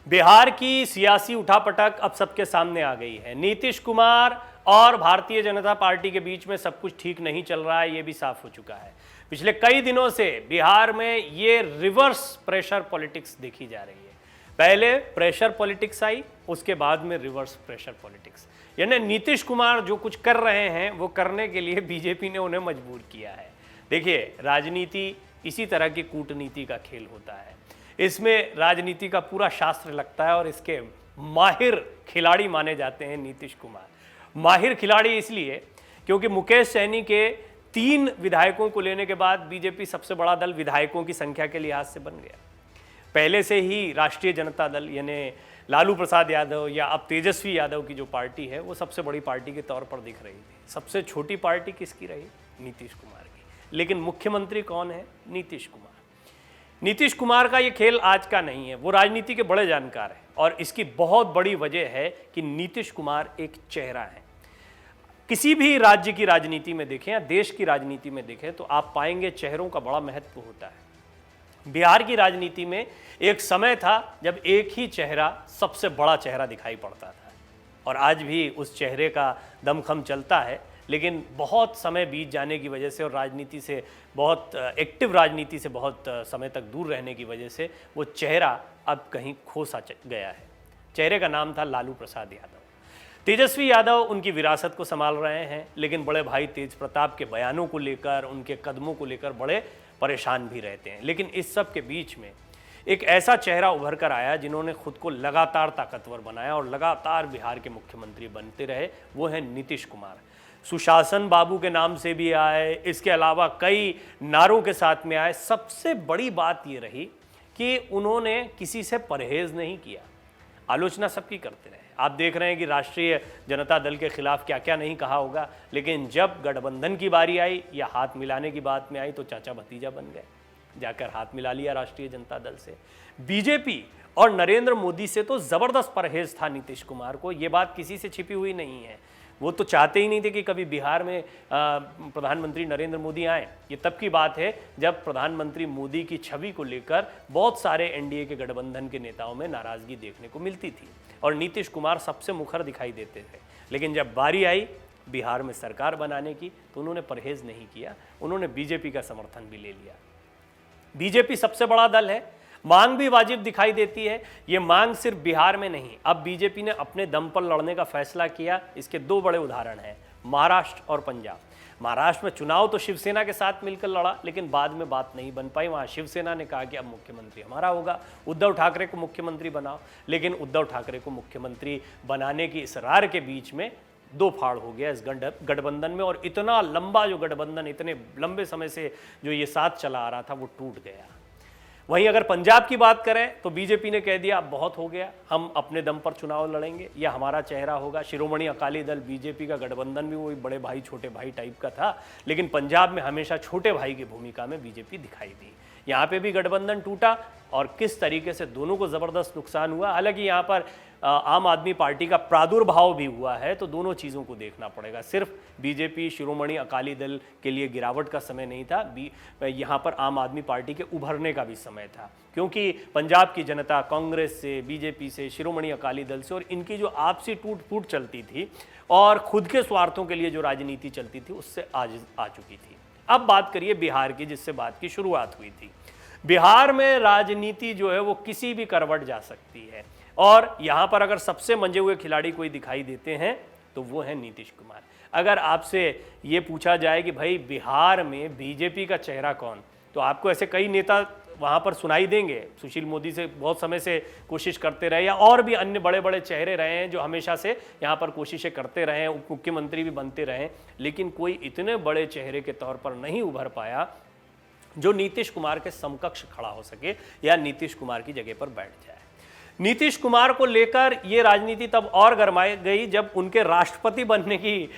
बिहार की सियासी उठापटक अब सबके सामने आ गई है। नीतीश कुमार और भारतीय जनता पार्टी के बीच में सब कुछ ठीक नहीं चल रहा है, ये भी साफ हो चुका है। पिछले कई दिनों से बिहार में ये रिवर्स प्रेशर पॉलिटिक्स देखी जा रही है। पहले प्रेशर पॉलिटिक्स आई, उसके बाद में रिवर्स प्रेशर पॉलिटिक्स, यानी नीतीश कुमार जो कुछ कर रहे हैं वो करने के लिए बीजेपी ने उन्हें मजबूर किया है। देखिए, राजनीति इसी तरह की कूटनीति का खेल होता है। इसमें राजनीति का पूरा शास्त्र लगता है और इसके माहिर खिलाड़ी माने जाते हैं नीतीश कुमार। माहिर खिलाड़ी इसलिए क्योंकि मुकेश सैनी के 3 विधायकों को लेने के बाद बीजेपी सबसे बड़ा दल विधायकों की संख्या के लिहाज से बन गया। पहले से ही राष्ट्रीय जनता दल यानी लालू प्रसाद यादव या अब तेजस्वी यादव की जो पार्टी है वो सबसे बड़ी पार्टी के तौर पर दिख रही थी। सबसे छोटी पार्टी किसकी रही? नीतीश कुमार की। लेकिन मुख्यमंत्री कौन है? नीतीश कुमार। नीतीश कुमार का ये खेल आज का नहीं है, वो राजनीति के बड़े जानकार हैं और इसकी बहुत बड़ी वजह है कि नीतीश कुमार एक चेहरा है। किसी भी राज्य की राजनीति में देखें या देश की राजनीति में देखें तो आप पाएंगे चेहरों का बड़ा महत्व होता है। बिहार की राजनीति में एक समय था जब एक ही चेहरा सबसे बड़ा चेहरा दिखाई पड़ता था और आज भी उस चेहरे का दमखम चलता है, लेकिन बहुत समय बीत जाने की वजह से और राजनीति से बहुत एक्टिव राजनीति से बहुत समय तक दूर रहने की वजह से वो चेहरा अब कहीं खो सा गया है। चेहरे का नाम था लालू प्रसाद यादव। तेजस्वी यादव उनकी विरासत को संभाल रहे हैं, लेकिन बड़े भाई तेज प्रताप के बयानों को लेकर, उनके कदमों को लेकर बड़े परेशान भी रहते हैं। लेकिन इस सब के बीच में एक ऐसा चेहरा उभर कर आया जिन्होंने खुद को लगातार ताकतवर बनाया और लगातार बिहार के मुख्यमंत्री बनते रहे, वो है नीतीश कुमार। सुशासन बाबू के नाम से भी आए, इसके अलावा कई नारों के साथ में आए। सबसे बड़ी बात ये रही कि उन्होंने किसी से परहेज नहीं किया। आलोचना सबकी करते रहे। आप देख रहे हैं कि राष्ट्रीय जनता दल के खिलाफ क्या क्या नहीं कहा होगा, लेकिन जब गठबंधन की बारी आई या हाथ मिलाने की बात में आई तो चाचा भतीजा बन गए, जाकर हाथ मिला लिया राष्ट्रीय जनता दल से। बीजेपी और नरेंद्र मोदी से तो जबरदस्त परहेज था नीतीश कुमार को, ये बात किसी से छिपी हुई नहीं है। वो तो चाहते ही नहीं थे कि कभी बिहार में प्रधानमंत्री नरेंद्र मोदी आए। ये तब की बात है जब प्रधानमंत्री मोदी की छवि को लेकर बहुत सारे एनडीए के गठबंधन के नेताओं में नाराजगी देखने को मिलती थी और नीतीश कुमार सबसे मुखर दिखाई देते थे। लेकिन जब बारी आई बिहार में सरकार बनाने की तो उन्होंने परहेज नहीं किया, उन्होंने बीजेपी का समर्थन भी ले लिया। बीजेपी सबसे बड़ा दल है, मांग भी वाजिब दिखाई देती है। ये मांग सिर्फ बिहार में नहीं, अब बीजेपी ने अपने दम पर लड़ने का फैसला किया। इसके 2 बड़े उदाहरण हैं, महाराष्ट्र और पंजाब। महाराष्ट्र में चुनाव तो शिवसेना के साथ मिलकर लड़ा, लेकिन बाद में बात नहीं बन पाई। वहाँ शिवसेना ने कहा कि अब मुख्यमंत्री हमारा होगा, उद्धव ठाकरे को मुख्यमंत्री बनाओ। लेकिन उद्धव ठाकरे को मुख्यमंत्री बनाने की इसरार के बीच में 2 फाड़ हो गया इस गठबंधन में और इतना लंबा जो गठबंधन इतने लंबे समय से जो ये साथ चला आ रहा था वो टूट गया। वहीं अगर पंजाब की बात करें तो बीजेपी ने कह दिया अब बहुत हो गया, हम अपने दम पर चुनाव लड़ेंगे, यह हमारा चेहरा होगा। शिरोमणि अकाली दल बीजेपी का गठबंधन भी वही बड़े भाई छोटे भाई टाइप का था, लेकिन पंजाब में हमेशा छोटे भाई की भूमिका में बीजेपी दिखाई दी। यहाँ पे भी गठबंधन टूटा और किस तरीके से दोनों को ज़बरदस्त नुकसान हुआ। हालांकि यहाँ पर आम आदमी पार्टी का प्रादुर्भाव भी हुआ है, तो दोनों चीज़ों को देखना पड़ेगा। सिर्फ बीजेपी शिरोमणि अकाली दल के लिए गिरावट का समय नहीं था, यहाँ पर आम आदमी पार्टी के उभरने का भी समय था, क्योंकि पंजाब की जनता कांग्रेस से, बीजेपी से, शिरोमणि अकाली दल से और इनकी जो आपसी टूट फूट चलती थी और खुद के स्वार्थों के लिए जो राजनीति चलती थी उससे आज आ चुकी थी। अब बात करिए बिहार की, जिससे बात की शुरुआत हुई थी। बिहार में राजनीति जो है वो किसी भी करवट जा सकती है और यहाँ पर अगर सबसे मंजे हुए खिलाड़ी कोई दिखाई देते हैं तो वो है नीतीश कुमार। अगर आपसे ये पूछा जाए कि भाई बिहार में बीजेपी का चेहरा कौन, तो आपको ऐसे कई नेता वहाँ पर सुनाई देंगे। सुशील मोदी से बहुत समय से कोशिश करते रहे या और भी अन्य बड़े बड़े चेहरे रहे हैं जो हमेशा से यहाँ पर कोशिशें करते रहे हैं, उप मुख्यमंत्री भी बनते रहे, लेकिन कोई इतने बड़े चेहरे के तौर पर नहीं उभर पाया जो नीतीश कुमार के समकक्ष खड़ा हो सके या नीतीश कुमार की जगह पर बैठ जाए। नीतीश कुमार को लेकर ये राजनीति तब और गरमाई गई जब उनके राष्ट्रपति बनने की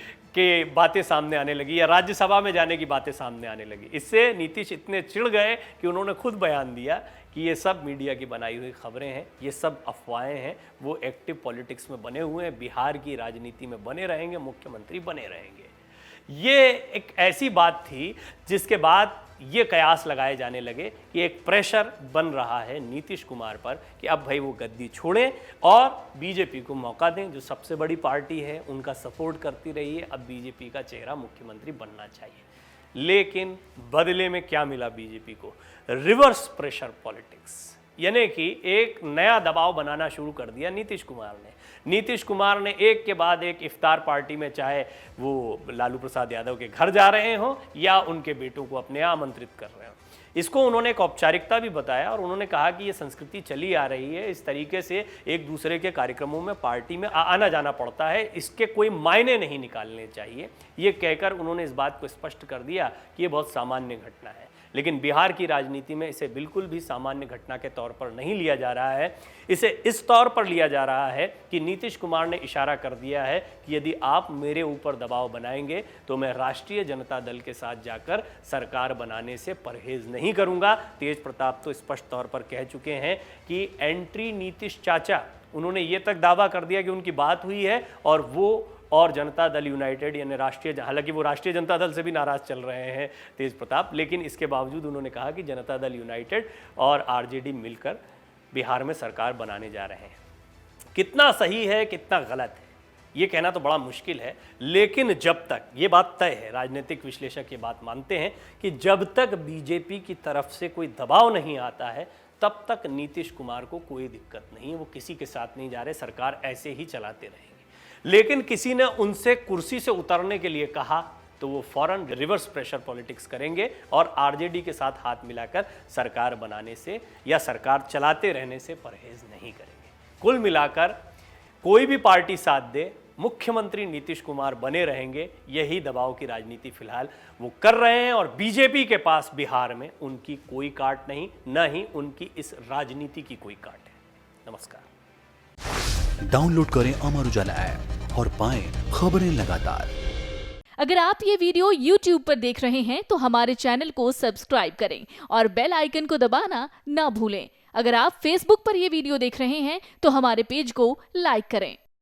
बातें सामने आने लगी या राज्यसभा में जाने की बातें सामने आने लगी। इससे नीतीश इतने चिढ़ गए कि उन्होंने खुद बयान दिया कि ये सब मीडिया की बनाई हुई खबरें हैं, ये सब अफवाहें हैं, वो एक्टिव पॉलिटिक्स में बने हुए हैं, बिहार की राजनीति में बने रहेंगे, मुख्यमंत्री बने रहेंगे। ये एक ऐसी बात थी जिसके बाद ये कयास लगाए जाने लगे कि एक प्रेशर बन रहा है नीतीश कुमार पर कि अब भाई वो गद्दी छोड़ें और बीजेपी को मौका दें, जो सबसे बड़ी पार्टी है उनका सपोर्ट करती रही है, अब बीजेपी का चेहरा मुख्यमंत्री बनना चाहिए। लेकिन बदले में क्या मिला बीजेपी को? रिवर्स प्रेशर पॉलिटिक्स, यानी कि एक नया दबाव बनाना शुरू कर दिया नीतीश कुमार ने। नीतीश कुमार ने एक के बाद एक इफ्तार पार्टी में, चाहे वो लालू प्रसाद यादव के घर जा रहे हों या उनके बेटों को अपने यहाँ आमंत्रित कर रहे हों, इसको उन्होंने एक औपचारिकता भी बताया और उन्होंने कहा कि ये संस्कृति चली आ रही है, इस तरीके से एक दूसरे के कार्यक्रमों में पार्टी में आना जाना पड़ता है, इसके कोई मायने नहीं निकालने चाहिए। ये कहकर उन्होंने इस बात को स्पष्ट कर दिया कि ये बहुत सामान्य घटना है। लेकिन बिहार की राजनीति में इसे बिल्कुल भी सामान्य घटना के तौर पर नहीं लिया जा रहा है, इसे इस तौर पर लिया जा रहा है कि नीतीश कुमार ने इशारा कर दिया है कि यदि आप मेरे ऊपर दबाव बनाएंगे तो मैं राष्ट्रीय जनता दल के साथ जाकर सरकार बनाने से परहेज नहीं करूंगा। तेज प्रताप तो स्पष्ट तौर पर कह चुके हैं कि एंट्री नीतीश चाचा, उन्होंने ये तक दावा कर दिया कि उनकी बात हुई है और वो और जनता दल यूनाइटेड यानी राष्ट्रीय, हालांकि वो राष्ट्रीय जनता दल से भी नाराज चल रहे हैं तेज प्रताप, लेकिन इसके बावजूद उन्होंने कहा कि जनता दल यूनाइटेड और आरजेडी मिलकर बिहार में सरकार बनाने जा रहे हैं। कितना सही है कितना गलत है ये कहना तो बड़ा मुश्किल है, लेकिन जब तक, ये बात तय है, राजनीतिक विश्लेषक ये बात मानते हैं कि जब तक बीजेपी की तरफ से कोई दबाव नहीं आता है तब तक नीतीश कुमार को कोई दिक्कत नहीं है, वो किसी के साथ नहीं जा रहे, सरकार ऐसे ही चलाते रहेंगे। लेकिन किसी ने उनसे कुर्सी से उतरने के लिए कहा तो वो फौरन रिवर्स प्रेशर पॉलिटिक्स करेंगे और आरजेडी के साथ हाथ मिलाकर सरकार बनाने से या सरकार चलाते रहने से परहेज नहीं करेंगे। कुल मिलाकर कोई भी पार्टी साथ दे, मुख्यमंत्री नीतीश कुमार बने रहेंगे, यही दबाव की राजनीति फिलहाल वो कर रहे हैं और बीजेपी के पास बिहार में उनकी कोई काट नहीं, न ही उनकी इस राजनीति की कोई काट है। नमस्कार। डाउनलोड करें अमर उजाला ऐप और पाएं खबरें लगातार। अगर आप ये वीडियो YouTube पर देख रहे हैं तो हमारे चैनल को सब्सक्राइब करें और बेल आइकन को दबाना ना भूलें। अगर आप Facebook पर ये वीडियो देख रहे हैं तो हमारे पेज को लाइक करें।